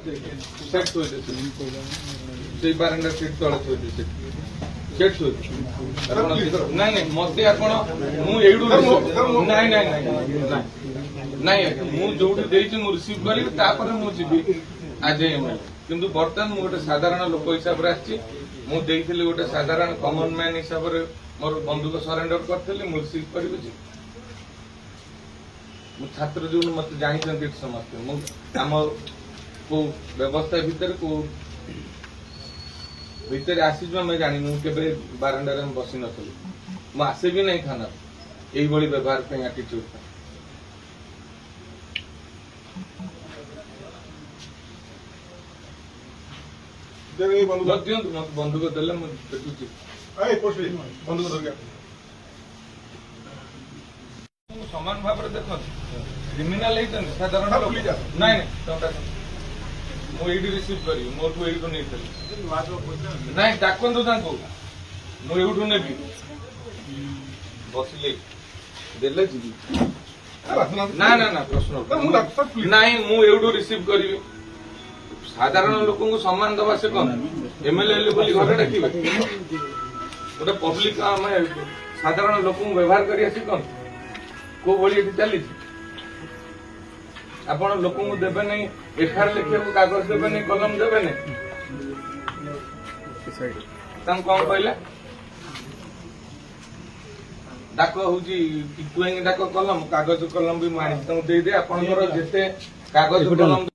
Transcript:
set थोइदे से बारंडा seat तले थोइदे set थोइदे नहीं नहीं मते आपण मु एडू नहीं नहीं नहीं नहीं मु जोडी देइछि मु रिसीव करी तापर मु जिबी आज एमएल किंतु बर्तमान मु गोटे साधारण लोक हिसाब रे आछि मु देइथिली गोटे साधारण कॉमन मैन हिसाब रे मोर बंधुक सरेंडर करथिली मु रिसीव करिबि जी मु छात्र जो मत जानी समस्त मु आम को व्यवस्था भितर आसी मैं जानी मु केबे बारंडा रे बसी नथली मु आसे भी नहीं थाना एई बड़ी व्यवहार पे एटीट्यूड बंधुक देले मु देखुची बंधुक धर समान भाव देख क्रिमिनाल साधारण नहीं मुझे रिसीव करी मोर को नहीं नहीं डाकतु मुझे नेबी बसिले देले जी ना ना ना प्रश्न नहीं मुझे रिसीव करी साधारण लोक सम्मान दबा से कौन एमएलए बोली घर डाक गोटे पब्लिक आम साधारण लोक व्यवहार कर कौन को भली चली आपण लोक देवे नहीं एफआईआर लिखा कागज देवे नहीं कलम देवे नहीं कौन कहले डाक हूँ डाक कलम कागज कलम भी मुझे दे दे आप कागज कलम